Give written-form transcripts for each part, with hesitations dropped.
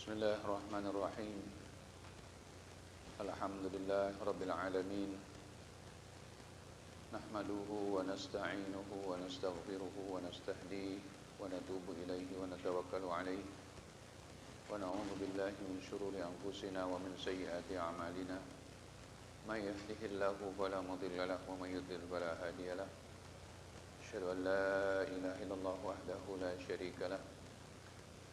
Bismillahirrahmanirrahim. Alhamdulillah Rabbil Alamin. Nahmaduhu wa nasta'inuhu wa nastaghfiruhu wa nastahdihi wa natubu ilaihi wa natawakkalu alaihi wa na'udzu billahi min syururi anfusina wa min sayyiati a'malina. May yahdihillahu fala mudilla lahu wa may yudlil fala hadiya lahu. Asyhadu an la ilaha illallah wahdahu la syarika lahu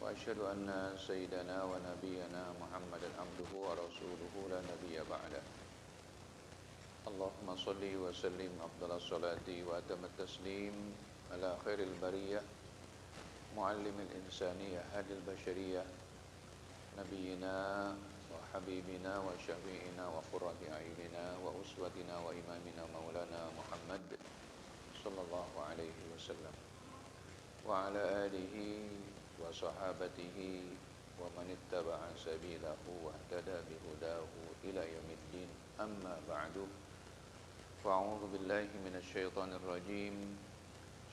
wa asyhadu anna sayyidana wa nabiyyana Muhammadan abduhu wa rasuluhu la nabiyya ba'da. Allahumma salli wa sallim afdalas salati wa atammat taslim ala khairil bariyah muallimil insaniyah hadil bashariyah nabiyyina wa habibina wa syafi'ina wa qurrati a'yunina wa uswatina wa imamina maulana Muhammad sallallahu alaihi wasallam wa ala alihi wa sahabatihi wa man ittaba'a sabilahu wa ihtada bihudahu ila yaumiddin. Amma ba'du. Fa'udzu billahi minasy syaithanir rajim.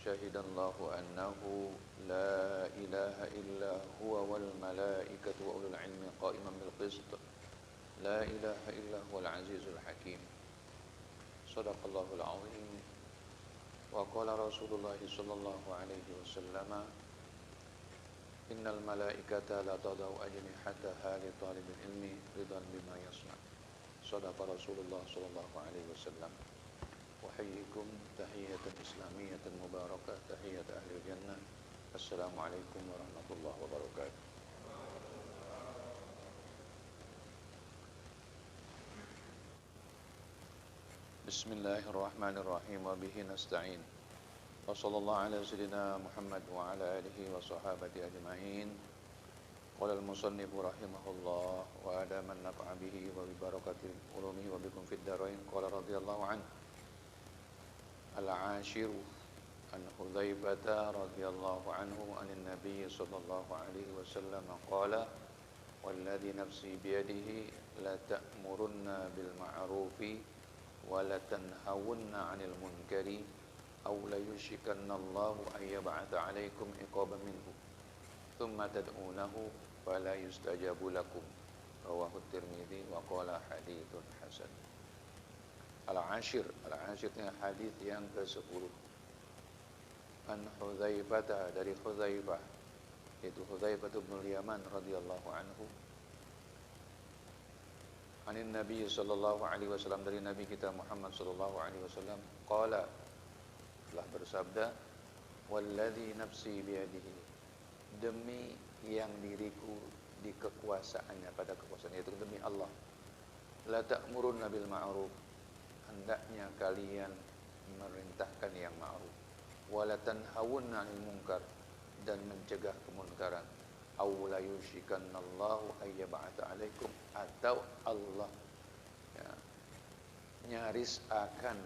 Syahidallahu annahu la ilaha illa huwa wal malaikatu wa ulul ilmi qa'iman bil qist. La ilaha illa huwal azizul hakim. Shadaqallahul azim. Wa qala Rasulullah sallallahu alaihi wasallam, innal malaikata la tadau ajnihataha li talibil ilmi ridan bima yasna. Shadaqa Rasulullah sallallahu alaihi wasallam. Uhayyikum tahiyatan islamiyatan mubarakah, tahiyat ahli jannah. Assalamualaikum warahmatullahi wabarakatuh. Bismillahirrahmanirrahim. Wa bihi nasta'in. Wa sallallahu ala sayyidina Muhammad wa ala alihi wa sahabati ajma'in. Qala al-musannifu rahimahullah wa adaman naf'a bihi wa bi barakatil ulumi wa bikum fid darain. Qala radhiyallahu anhu al-ashiru an Hudzaifah radhiyallahu anhu anin nabiy sallallahu alaihi wasallam qala walladhi nafsi biyadihi la ta'murunna bil ma'rufi wa la tanhawunna 'anil munkari aw la yushikanna Allahu ay yab'atha 'alaikum iqaban minhu thumma tad'unahu fala yustajabu lakum. Rawahu Tirmidzi wa qala haditsun hasan. Al-ashirnya hadis yang ke-10. An Hudzaifah, dari Hudzaifah, yaitu Hudzaifah bin Yaman radhiyallahu anhu. Anin Nabi sallallahu alaihi wasallam, dari Nabi kita Muhammad sallallahu alaihi wasallam, qala, telah bersabda, walladzi nafsi biyadihi, demi yang diriku di kekuasaannya, pada kekuasaan, yaitu demi Allah, la ta'murunna bil ma'ruf, hendaknya kalian merintahkan yang ma'ruf, wa la tanhawunna 'anil munkar, dan mencegah kemunkaran, aw la yushikanallahu ay yab'atha 'alaikum, atau Allah nyaris akan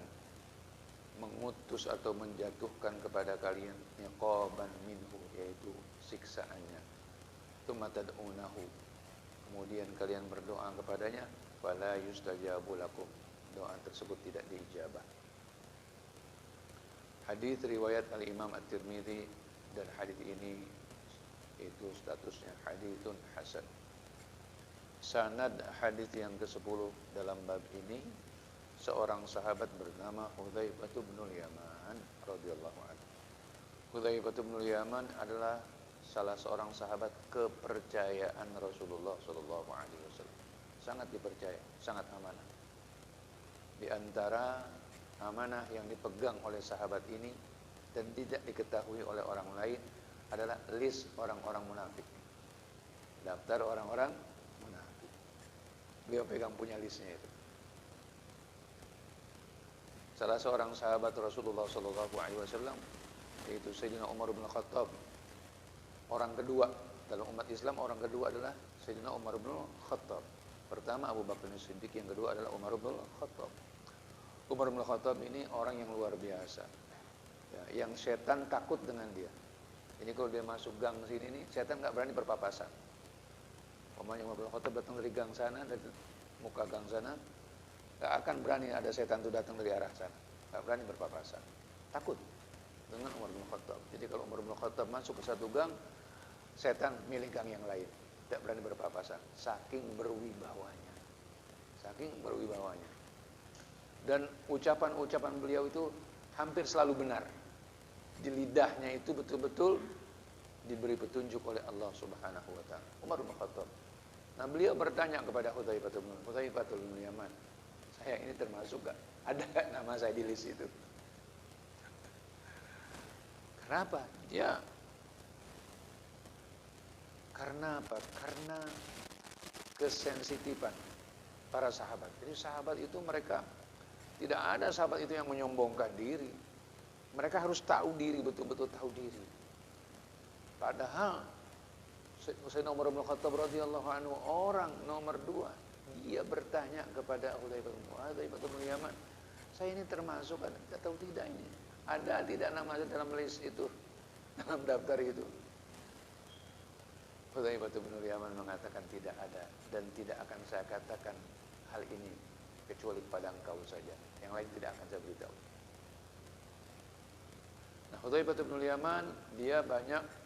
mengutus atau menjatuhkan kepada kalian iqaban minhu, yaitu siksaannya. Tsumma tad'unahu, kemudian kalian berdoa kepadanya, fala yustajabu lakum, doa tersebut tidak diijabah. Hadis riwayat al-Imam At-Tirmidzi, dan hadis ini itu statusnya haditsun hasan. Sanad hadis yang ke-10 dalam bab ini, seorang sahabat bernama Hudzaifah bin Yaman radhiyallahu anhu. Hudzaifah bin Yaman adalah salah seorang sahabat kepercayaan Rasulullah sallallahu alaihi wasallam. Sangat dipercaya, sangat amanah. Di antara amanah yang dipegang oleh sahabat ini dan tidak diketahui oleh orang lain adalah list orang-orang munafik. Daftar orang-orang munafik. Beliau pegang, punya listnya itu. Salah seorang sahabat Rasulullah sallallahu alaihi wasallam, yaitu Sayyidina Umar bin Khattab. Orang kedua dalam umat Islam, orang kedua adalah Sayyidina Umar bin Khattab. Pertama Abu Bakar As-Siddiq, yang kedua adalah Umar bin Khattab. Umar bin Khattab ini orang yang luar biasa. Ya, yang setan takut dengan dia. Ini kalau dia masuk gang sini nih, setan enggak berani berpapasan. Umar bin Khattab datang dari gang sana, dari muka gang sana, enggak akan berani ada setan itu datang dari arah sana. Enggak berani berpapasan. Takut dengan Umar bin Khattab. Jadi kalau Umar bin Khattab masuk ke satu gang, setan milih gang yang lain. tidak berani berpapasan, saking berwibawanya. Saking berwibawanya. Dan ucapan-ucapan beliau itu hampir selalu benar. Di lidahnya itu betul-betul diberi petunjuk oleh Allah Subhanahu wa taala. Umar bin Khattab. Nah, beliau bertanya kepada Hudzaifah bin Yaman, "Saya ini termasuk gak? Ada gak nama saya di list itu?" Kenapa? Karena apa? Karena kesensitifan para sahabat. Jadi sahabat itu mereka, tidak ada sahabat itu yang menyombongkan diri. Mereka harus tahu diri, betul-betul tahu diri. Padahal Sayyidina Umar bin Khattab radhiyallahu anhu orang nomor 2. Dia bertanya kepada Hudzaifah bin Yaman, "Saya ini termasuk atau tidak ini? Ada tidak nama saya dalam list itu, dalam daftar itu?" Hudzaifah bin Yaman mengatakan tidak ada, dan tidak akan saya katakan hal ini kecuali kepada engkau saja. Yang lain tidak akan saya beritahu. Nah, Hudzaifah bin Yaman dia banyak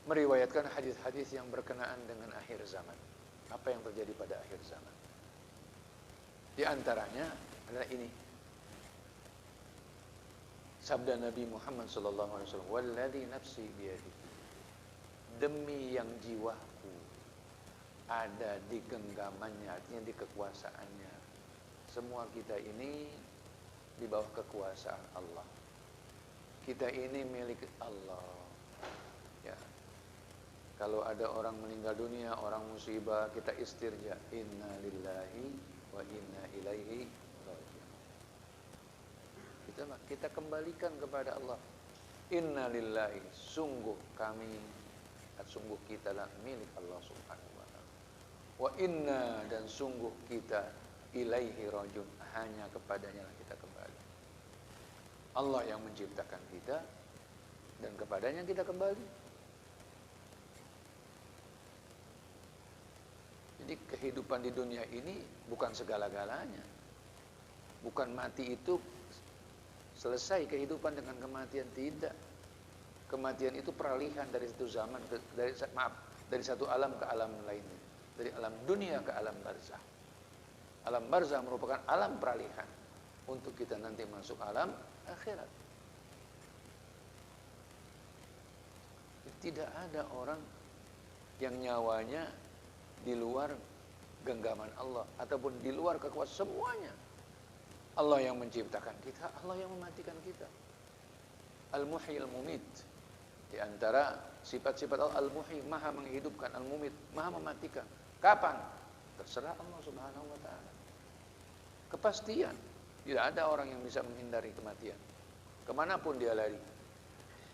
meriwayatkan hadis-hadis yang berkenaan dengan akhir zaman. Apa yang terjadi pada akhir zaman? Di antaranya adalah ini. Sabda Nabi Muhammad sallallahu alaihi wasallam, "Walladzi nafsi biyadihi." Demi yang jiwaku ada di genggamannya, artinya di kekuasaannya. Semua kita ini di bawah kekuasaan Allah. Kita ini milik Allah. Ya. Kalau ada orang meninggal dunia, orang musibah, kita istirja, inna lillahi wa inna ilaihi raji'un. Kita kembalikan kepada Allah. Inna lillahi, sungguh kita lah milik Allah Subhanahu wa taala. Wa inna, dan sungguh kita ilaihi raji'un, hanya kepadanya lah kita kembali. Allah yang menciptakan kita dan kepadanya kita kembali. Jadi kehidupan di dunia ini bukan segala-galanya. Bukan mati itu selesai kehidupan dengan kematian, tidak. Kematian itu peralihan dari satu zaman dari satu alam ke alam lainnya, dari alam dunia ke alam barzah. Alam barzah merupakan alam peralihan untuk kita nanti masuk alam akhirat. Tidak ada orang yang nyawanya di luar genggaman Allah ataupun di luar kekuasaan, semuanya. Allah yang menciptakan kita, Allah yang mematikan kita. Al-Muhyi Al-Mumit. Di antara sifat-sifat Allah, Al-Muhyi, maha menghidupkan, Al-Mumit, maha mematikan. Kapan? Terserah Allah Subhanahu wa taala. Kepastian. Tidak ada orang yang bisa menghindari kematian. Kemanapun dia lari.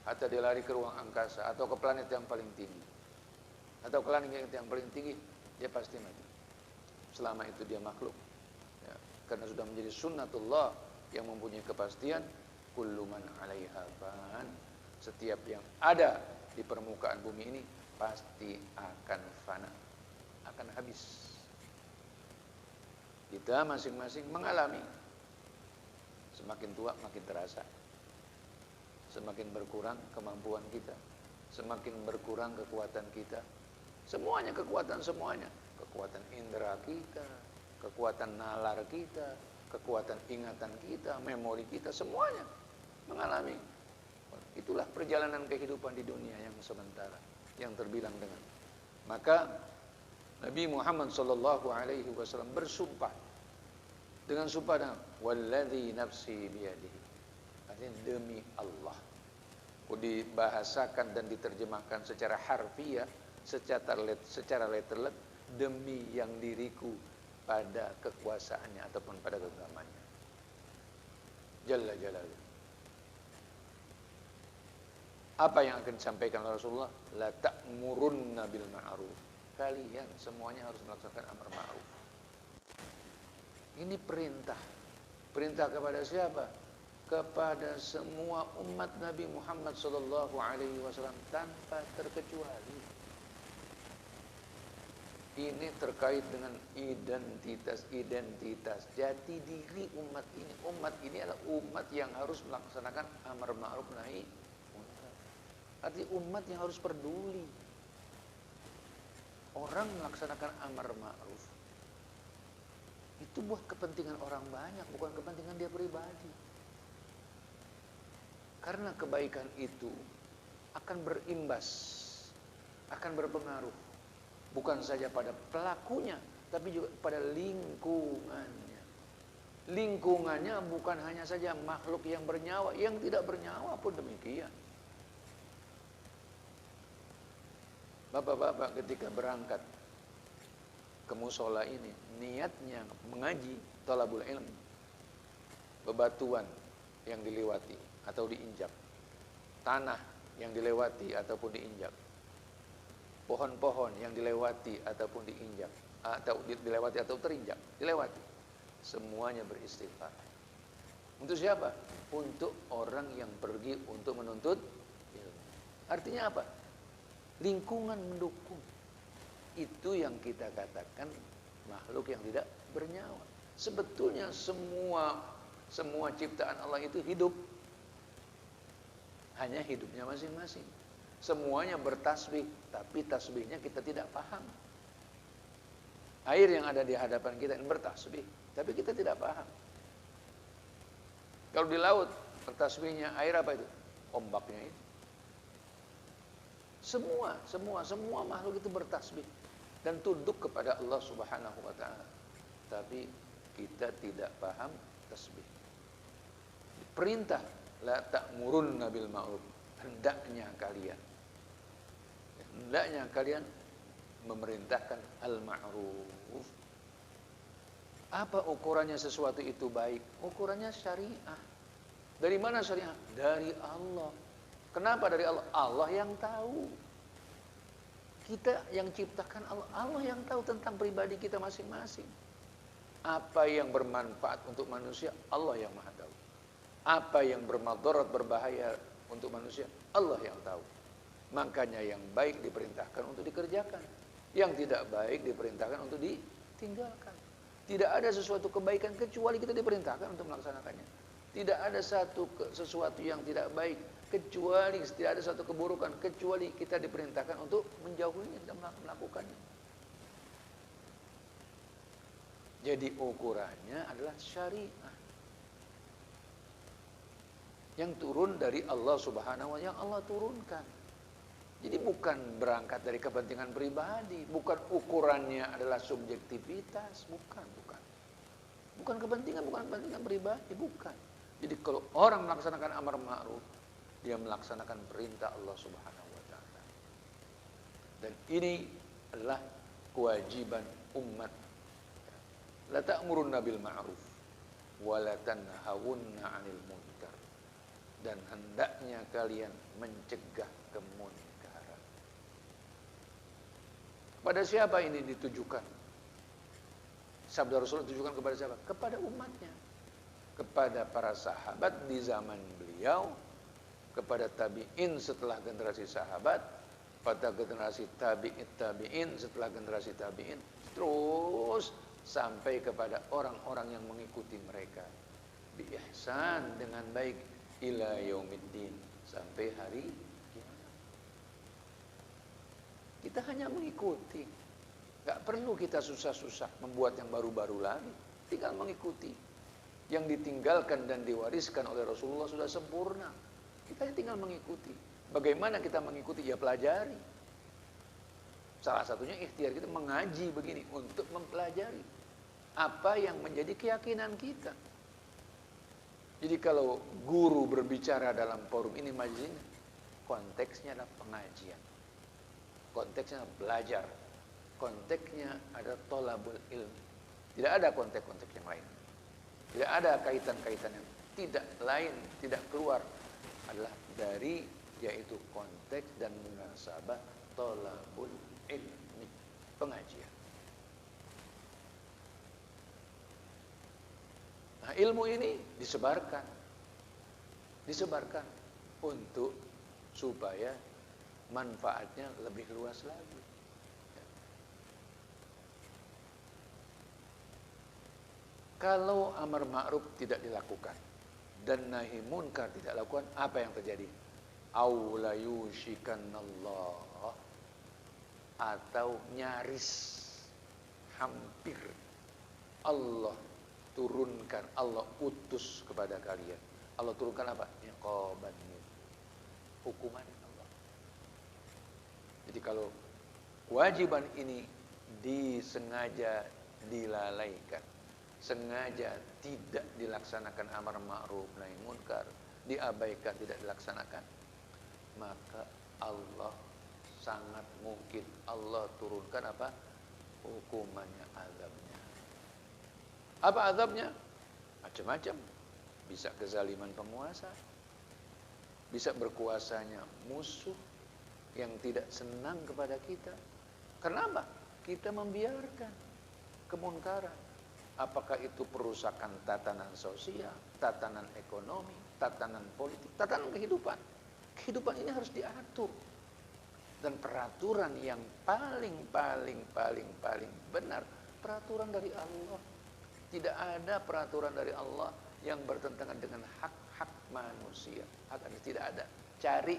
Atau dia lari ke ruang angkasa, atau ke planet yang paling tinggi, atau ke planet yang paling tinggi, dia pasti mati. Selama itu dia makhluk. Ya, karena sudah menjadi sunnatullah yang mempunyai kepastian. Kullu man 'alaiha fan. Setiap yang ada di permukaan bumi ini pasti akan fana, akan habis. Kita masing-masing mengalami. Semakin tua makin terasa. Semakin berkurang kemampuan kita, semakin berkurang kekuatan kita. Semuanya kekuatan, semuanya. Kekuatan indera kita, kekuatan nalar kita, kekuatan ingatan kita, memori kita, semuanya mengalami. Itulah perjalanan kehidupan di dunia yang sementara, yang terbilang dengan. Maka Nabi Muhammad sallallahu alaihi wasallam bersumpah dengan sumpah, "Walladzi nafsi biyadihi." Artinya demi Allah. Dibahasakan dan diterjemahkan secara harfiah, secara letterlet, demi yang diriku pada kekuasaannya ataupun pada genggamannya. Jalla jalaluhu. Apa yang akan disampaikan oleh Rasulullah? La ta'murunna bil ma'ruf. Kalian semuanya harus melaksanakan amar ma'ruf. Ini perintah. Perintah kepada siapa? Kepada semua umat Nabi Muhammad sallallahu alaihi wasallam tanpa terkecuali. Ini terkait dengan identitas jati diri umat ini. Umat ini adalah umat yang harus melaksanakan amar ma'ruf nahi munkar. Artinya umat yang harus peduli. orang melaksanakan amar ma'ruf itu buat kepentingan orang banyak, bukan kepentingan dia pribadi. Karena kebaikan itu akan berimbas, akan berpengaruh bukan saja pada pelakunya, tapi juga pada lingkungannya. Lingkungannya bukan hanya saja makhluk yang bernyawa, yang tidak bernyawa pun demikian. Bapak-bapak ketika berangkat ke musola ini, niatnya mengaji, thalabul ilm, bebatuan yang dilewati atau diinjak, tanah yang dilewati ataupun diinjak, pohon-pohon yang dilewati ataupun diinjak, atau dilewati atau terinjak, dilewati, semuanya beristighfar. Untuk siapa? Untuk orang yang pergi untuk menuntut ilmu. Artinya apa? Lingkungan mendukung. Itu yang kita katakan makhluk yang tidak bernyawa. Sebetulnya semua ciptaan Allah itu hidup. Hanya hidupnya masing-masing. Semuanya bertasbih, tapi tasbihnya kita tidak paham. Air yang ada di hadapan kita ini bertasbih, tapi kita tidak paham. Kalau di laut, bertasbihnya air apa itu? Ombaknya itu. Semua makhluk itu bertasbih dan tunduk kepada Allah Subhanahu wa taala. Tapi kita tidak paham tasbih. Perintah la ta'murunna bil ma'ruf. Hendaknya kalian memerintahkan al-ma'ruf. Apa ukurannya sesuatu itu baik? Ukurannya syariah. Dari mana syariah? Dari Allah. Kenapa dari Allah? Allah yang tahu. Kita yang ciptakan Allah. Allah yang tahu tentang pribadi kita masing-masing. Apa yang bermanfaat untuk manusia? Allah yang maha tahu. Apa yang bermadarat, berbahaya untuk manusia? Allah yang tahu. Makanya yang baik diperintahkan untuk dikerjakan. Yang tidak baik diperintahkan untuk ditinggalkan. Tidak ada sesuatu kebaikan kecuali kita diperintahkan untuk melaksanakannya. Tidak ada sesuatu yang tidak baik kecuali, tidak ada satu keburukan kecuali kita diperintahkan untuk menjauhinya dan melakukannya. Jadi ukurannya adalah syariah yang turun dari Allah Subhanahu wa taala, yang Allah turunkan. Jadi bukan berangkat dari kepentingan pribadi, bukan ukurannya adalah subjektivitas, bukan kepentingan pribadi, bukan. Jadi kalau orang melaksanakan amar ma'ruf, dia melaksanakan perintah Allah Subhanahu wa taala. Dan ini adalah kewajiban umat. La ta'murunna bil ma'ruf wa la tanhawunna 'anil munkar. Dan hendaknya kalian mencegah kemunkaran. Pada siapa ini ditujukan? Sabda Rasul ditujukan kepada siapa? Kepada umatnya. Kepada para sahabat di zaman beliau, kepada tabi'in setelah generasi sahabat, pada generasi tabi'in setelah generasi tabi'in, terus sampai kepada orang-orang yang mengikuti mereka bi ihsan, dengan baik, ila yaumiddin, sampai hari kiamat. Kita hanya mengikuti, gak perlu kita susah-susah membuat yang baru-baru lagi, tinggal mengikuti. Yang ditinggalkan dan diwariskan oleh Rasulullah sudah sempurna. Kita tinggal mengikuti. Bagaimana kita mengikuti? Ya pelajari. Salah satunya ikhtiar kita mengaji begini untuk mempelajari apa yang menjadi keyakinan kita. Jadi kalau guru berbicara dalam forum ini, majelis ini, konteksnya adalah pengajian. Konteksnya belajar. Konteksnya ada thalabul ilmi. Tidak ada konteks-konteks yang lain. Tidak ada kaitan-kaitan yang tidak lain, tidak keluar, adalah dari yaitu konteks dan munasabah thalabul ilmi, pengajian. Nah, ilmu ini disebarkan untuk supaya manfaatnya lebih luas lagi. Kalau amar ma'ruf tidak dilakukan dan nahi munkar tidak dilakukan, apa yang terjadi? Aula yushikanallah, atau nyaris hampir Allah turunkan, Allah utus kepada kalian. Allah turunkan apa? Iqaban, hukuman Allah. Jadi kalau kewajiban ini disengaja dilalaikan, sengaja tidak dilaksanakan amar ma'ruf nahi munkar, diabaikan, tidak dilaksanakan, maka Allah sangat mungkin Allah turunkan apa? Hukumannya, azabnya. Apa azabnya? Macam-macam. Bisa kezaliman penguasa, bisa berkuasanya musuh yang tidak senang kepada kita. Kenapa? Kita membiarkan kemunkaran. Apakah itu perusakan tatanan sosial, tatanan ekonomi, tatanan politik, tatanan kehidupan. Kehidupan ini harus diatur. Dan peraturan yang paling benar, peraturan dari Allah. Tidak ada peraturan dari Allah yang bertentangan dengan hak-hak manusia. Tidak ada. Cari,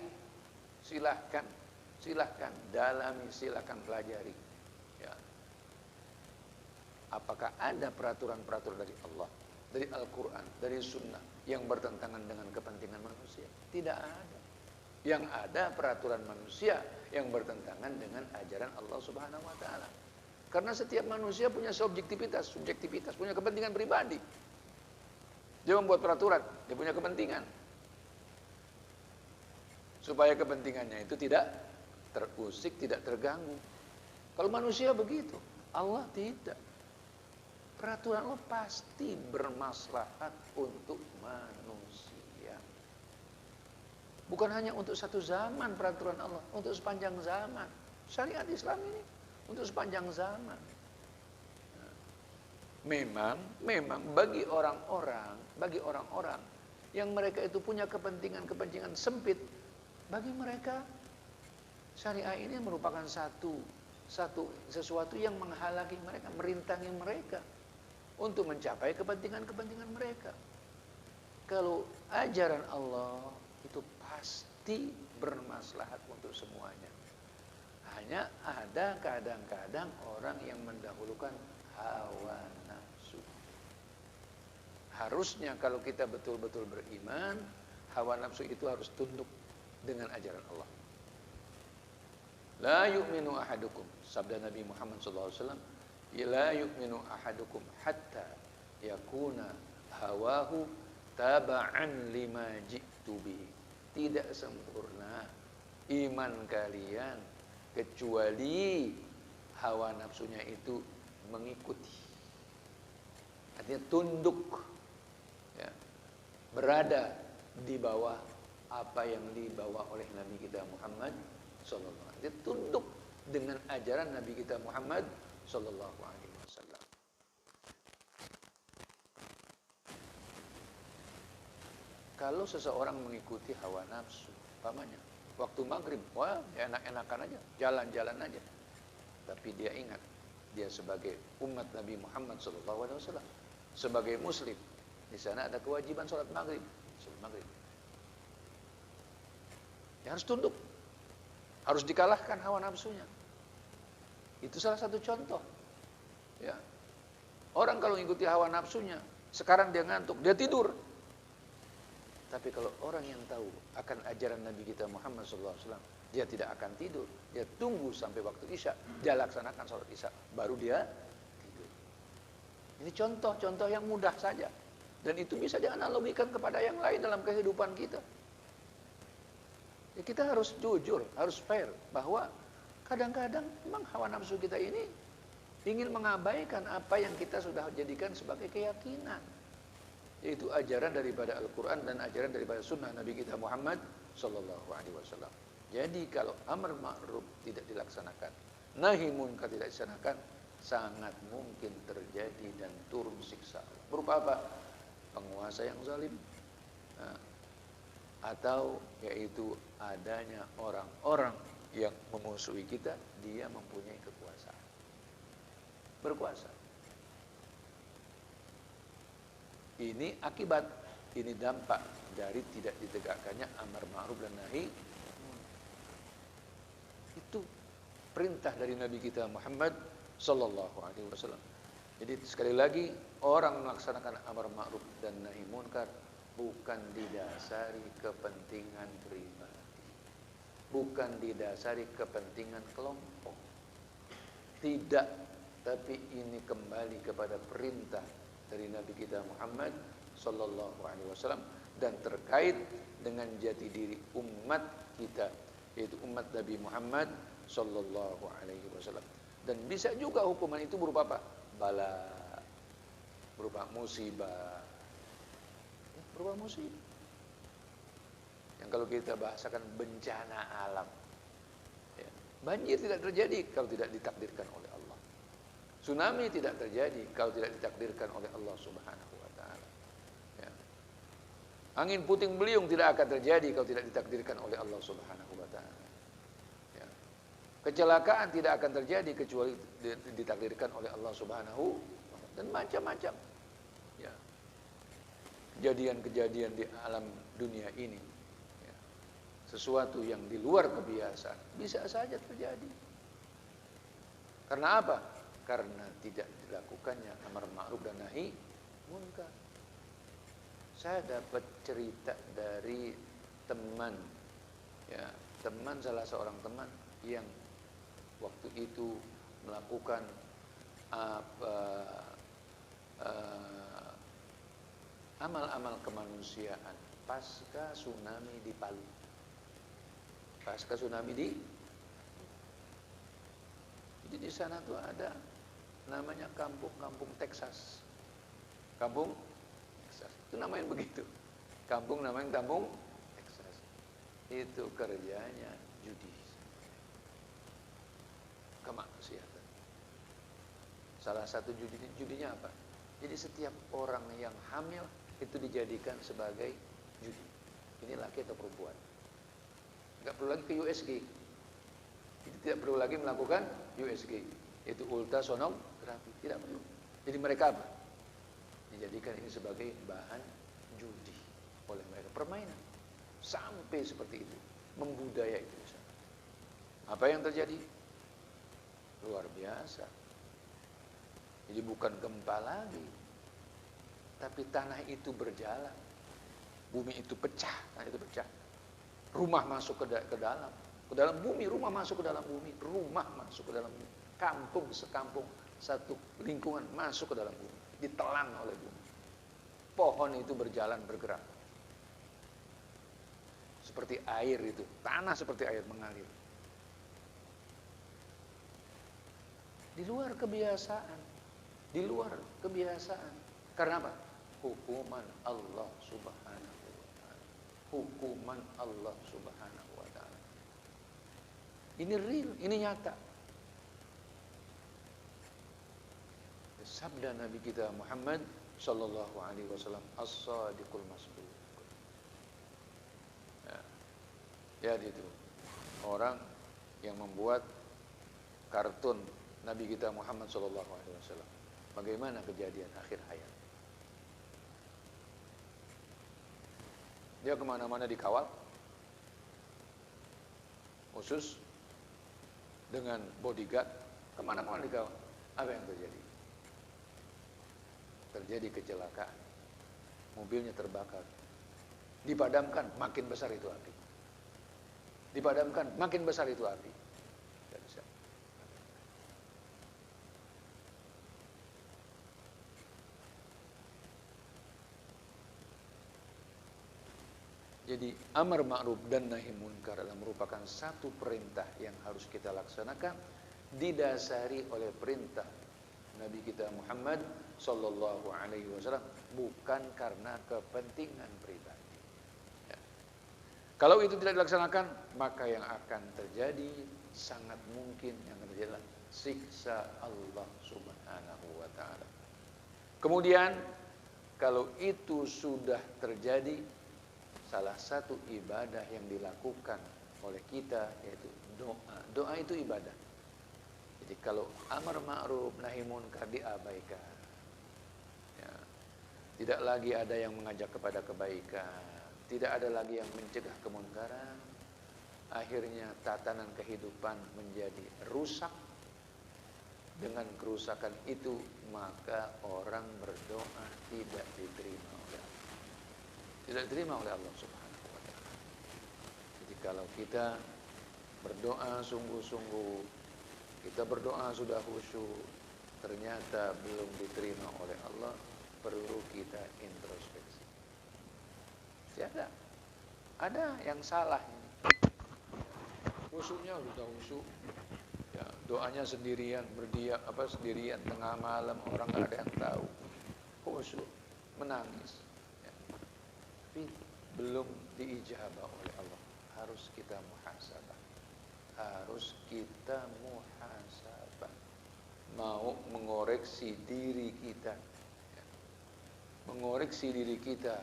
silahkan dalami, silahkan pelajari. Ya. Apakah ada peraturan-peraturan dari Allah, dari Al-Quran, dari Sunnah yang bertentangan dengan kepentingan manusia? Tidak ada. Yang ada peraturan manusia yang bertentangan dengan ajaran Allah Subhanahu wa taala. Karena setiap manusia punya subjektivitas, punya kepentingan pribadi. Dia membuat peraturan, dia punya kepentingan. Supaya kepentingannya itu tidak terusik, tidak terganggu. Kalau manusia begitu, Allah tidak. Peraturan Allah pasti bermaslahat untuk manusia. Bukan hanya untuk satu zaman peraturan Allah, untuk sepanjang zaman. Syariat Islam ini untuk sepanjang zaman. Memang bagi orang-orang yang mereka itu punya kepentingan sempit, bagi mereka syariah ini merupakan sesuatu yang menghalangi mereka, merintangi mereka untuk mencapai kepentingan mereka. Kalau ajaran Allah itu pasti bermaslahat untuk semuanya. Hanya ada kadang-kadang orang yang mendahulukan hawa nafsu. Harusnya kalau kita betul-betul beriman, hawa nafsu itu harus tunduk dengan ajaran Allah. La yu'minu ahadukum, sabda Nabi Muhammad SAW, la yu'minu ahadukum hatta yakuna hawahu taba'an lima ji'tu bihi. Tidak sempurna iman kalian kecuali hawa nafsunya itu mengikuti. Artinya tunduk, ya, berada di bawah apa yang dibawa oleh Nabi kita Muhammad sallallahu alaihi wasallam. Dia tunduk dengan ajaran Nabi kita Muhammad sallallahu alaihi wasallam. Kalau seseorang mengikuti hawa nafsu, umpamanya waktu maghrib, wah enak-enakan aja, jalan-jalan aja. Tapi dia ingat, dia sebagai umat Nabi Muhammad SAW, sebagai muslim, di sana ada kewajiban sholat maghrib. Dia harus tunduk, harus dikalahkan hawa nafsunya. Itu salah satu contoh. Ya. Orang kalau mengikuti hawa nafsunya, sekarang dia ngantuk, dia tidur. Tapi kalau orang yang tahu akan ajaran Nabi kita Muhammad SAW, dia tidak akan tidur. Dia tunggu sampai waktu Isya, dia laksanakan sholat Isya, baru dia tidur. Ini contoh-contoh yang mudah saja. Dan itu bisa dianalogikan kepada yang lain dalam kehidupan kita. Ya, kita harus jujur, harus fair, bahwa kadang-kadang memang hawa nafsu kita ini ingin mengabaikan apa yang kita sudah jadikan sebagai keyakinan. Yaitu ajaran daripada Al-Quran dan ajaran daripada sunnah Nabi kita Muhammad Sallallahu Alaihi Wasallam. Jadi kalau amar ma'ruf tidak dilaksanakan, nahi munkar tidak dilaksanakan, sangat mungkin terjadi dan turun siksa. Berupa apa? Penguasa yang zalim, atau yaitu adanya orang-orang yang memusuhi kita, dia mempunyai kekuasaan, berkuasa. Ini akibat, ini dampak dari tidak ditegakkannya amar ma'ruf dan nahi. Itu perintah dari Nabi kita Muhammad sallallahu alaihi wasallam. Jadi sekali lagi, orang melaksanakan amar ma'ruf dan nahi munkar bukan didasari kepentingan pribadi, bukan didasari kepentingan kelompok. Tidak, tapi ini kembali kepada perintah dari Nabi kita Muhammad sallallahu alaihi wasallam dan terkait dengan jati diri umat kita, yaitu umat Nabi Muhammad sallallahu alaihi wasallam. Dan bisa juga hukuman itu berupa apa? Bala, berupa musibah, berupa musibah. Yang kalau kita bahasakan bencana alam. Ya. Banjir tidak terjadi kalau tidak ditakdirkan oleh Allah. Tsunami tidak terjadi kalau tidak ditakdirkan oleh Allah Subhanahu wa taala. Ya. Angin puting beliung tidak akan terjadi kalau tidak ditakdirkan oleh Allah Subhanahu wa taala. Ya. Kecelakaan tidak akan terjadi kecuali ditakdirkan oleh Allah Subhanahu wa taala, dan macam-macam. Ya. Kejadian-kejadian di alam dunia ini, ya, sesuatu yang di luar kebiasaan bisa saja terjadi. Karena apa? Karena tidak dilakukannya amar ma'ruf dan nahi munkar. Saya dapat cerita dari teman, ya, teman, salah seorang teman yang waktu itu melakukan amal-amal kemanusiaan pasca tsunami di Palu. Pasca tsunami jadi di sana tuh ada namanya kampung Texas. Kampung Texas. Itu namanya begitu. Kampung namanya kampung Texas. Itu kerjanya judi. Kemaksiatan. Salah satu judinya apa? Jadi setiap orang yang hamil itu dijadikan sebagai judi. Ini laki atau perempuan. Enggak perlu lagi ke USG. Jadi tidak perlu lagi melakukan USG, yaitu ultrasonografi, tidak perlu. Jadi mereka apa? Dijadikan ini sebagai bahan judi oleh mereka, permainan. Sampai seperti itu, membudaya itu. Apa yang terjadi? Luar biasa. Jadi bukan gempa lagi, tapi tanah itu berjalan, bumi itu pecah, tanah itu pecah, rumah masuk ke dalam bumi, rumah masuk ke dalam bumi, rumah masuk ke dalam bumi, kampung sekampung, satu lingkungan masuk ke dalam bumi, ditelan oleh bumi. Pohon itu berjalan bergerak, seperti air itu, tanah seperti air mengalir. Di luar kebiasaan, di luar kebiasaan. Karena apa? Hukuman Allah Subhanahu wa taala. Hukuman Allah Subhanahu wa taala. Ini real, ini nyata. Sabda Nabi kita Muhammad sallallahu alaihi wasallam, as-sadiqul masduq. Ya, itu orang yang membuat kartun Nabi kita Muhammad sallallahu alaihi wasallam. Bagaimana kejadian akhir hayat? Dia kemana-mana dikawal, khusus dengan bodyguard, kemana-mana dikawal. Apa yang terjadi? Terjadi kecelakaan, mobilnya terbakar, dipadamkan, makin besar itu api. Dipadamkan, makin besar itu api. Tidak bisa. Jadi amar ma'ruf dan nahi munkar adalah merupakan satu perintah yang harus kita laksanakan, didasari oleh perintah Nabi kita Muhammad sallallahu alaihi wasallam, bukan karena kepentingan pribadi. Ya. Kalau itu tidak dilaksanakan, maka yang akan terjadi sangat mungkin yang terjadi adalah siksa Allah Subhanahu wa taala. Kemudian kalau itu sudah terjadi, salah satu ibadah yang dilakukan oleh kita yaitu doa. Doa itu ibadah. Jadi kalau amar ma'ruf nahi munkar diabaikan, ya, tidak lagi ada yang mengajak kepada kebaikan, tidak ada lagi yang mencegah kemunkaran, akhirnya tatanan kehidupan menjadi rusak. Dengan kerusakan itu maka orang berdoa tidak diterima oleh Allah. Tidak diterima oleh Allah Subhanahu wa taala. Jadi kalau kita berdoa sungguh-sungguh, kita berdoa sudah khusyuk, ternyata belum diterima oleh Allah, perlu kita introspeksi. Ada yang salah ini. Khusyuknya sudah khusyuk, ya, doanya sendirian, sendirian tengah malam, orang nggak ada yang tahu, khusyuk, menangis, ya. Tapi belum diijabah oleh Allah. Harus kita muhasabah, mau mengoreksi diri kita, ya. Mengoreksi diri kita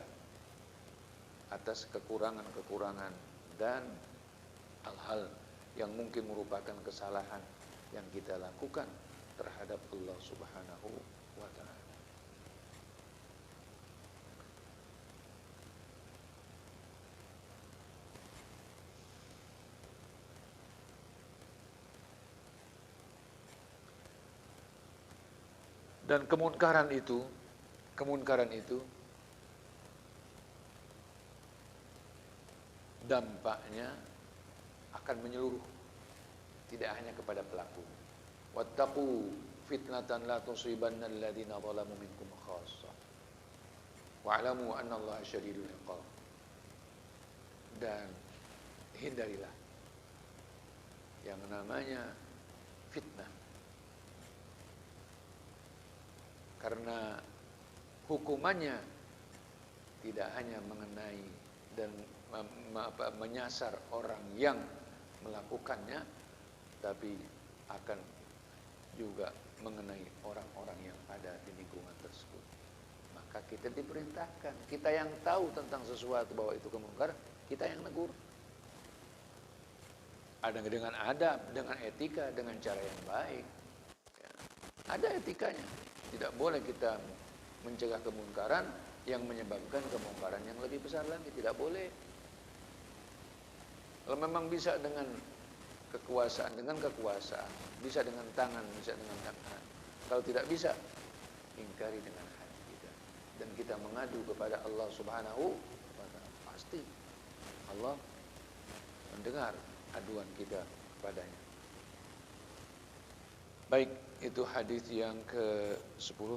atas kekurangan-kekurangan dan hal-hal yang mungkin merupakan kesalahan yang kita lakukan terhadap Allah Subhanahu wa taala. Dan kemunkaran itu dampaknya akan menyeluruh, tidak hanya kepada pelaku. Wattaqu fitnatan la tusibanna alladziina zalamu minkum khassah. Wa'lamu annallaha syadidul iqab. Dan hindarilah yang namanya fitnah. Karena hukumannya tidak hanya mengenai dan menyasar orang yang melakukannya, tapi akan juga mengenai orang-orang yang ada di lingkungan tersebut. Maka kita diperintahkan, kita yang tahu tentang sesuatu bahwa itu kemungkaran, kita yang negur. Ada dengan adab, dengan etika, dengan cara yang baik. Ya. Ada etikanya. Tidak boleh kita mencegah kemungkaran yang menyebabkan kemungkaran yang lebih besar lagi. Tidak boleh. Kalau memang bisa dengan kekuasaan, bisa dengan tangan, bisa dengan tangan. Kalau tidak bisa, ingkari dengan hati kita. Dan kita mengadu kepada Allah Subhanahu wa taala. Pasti Allah mendengar aduan kita kepadanya. Baik, itu hadis yang ke-10.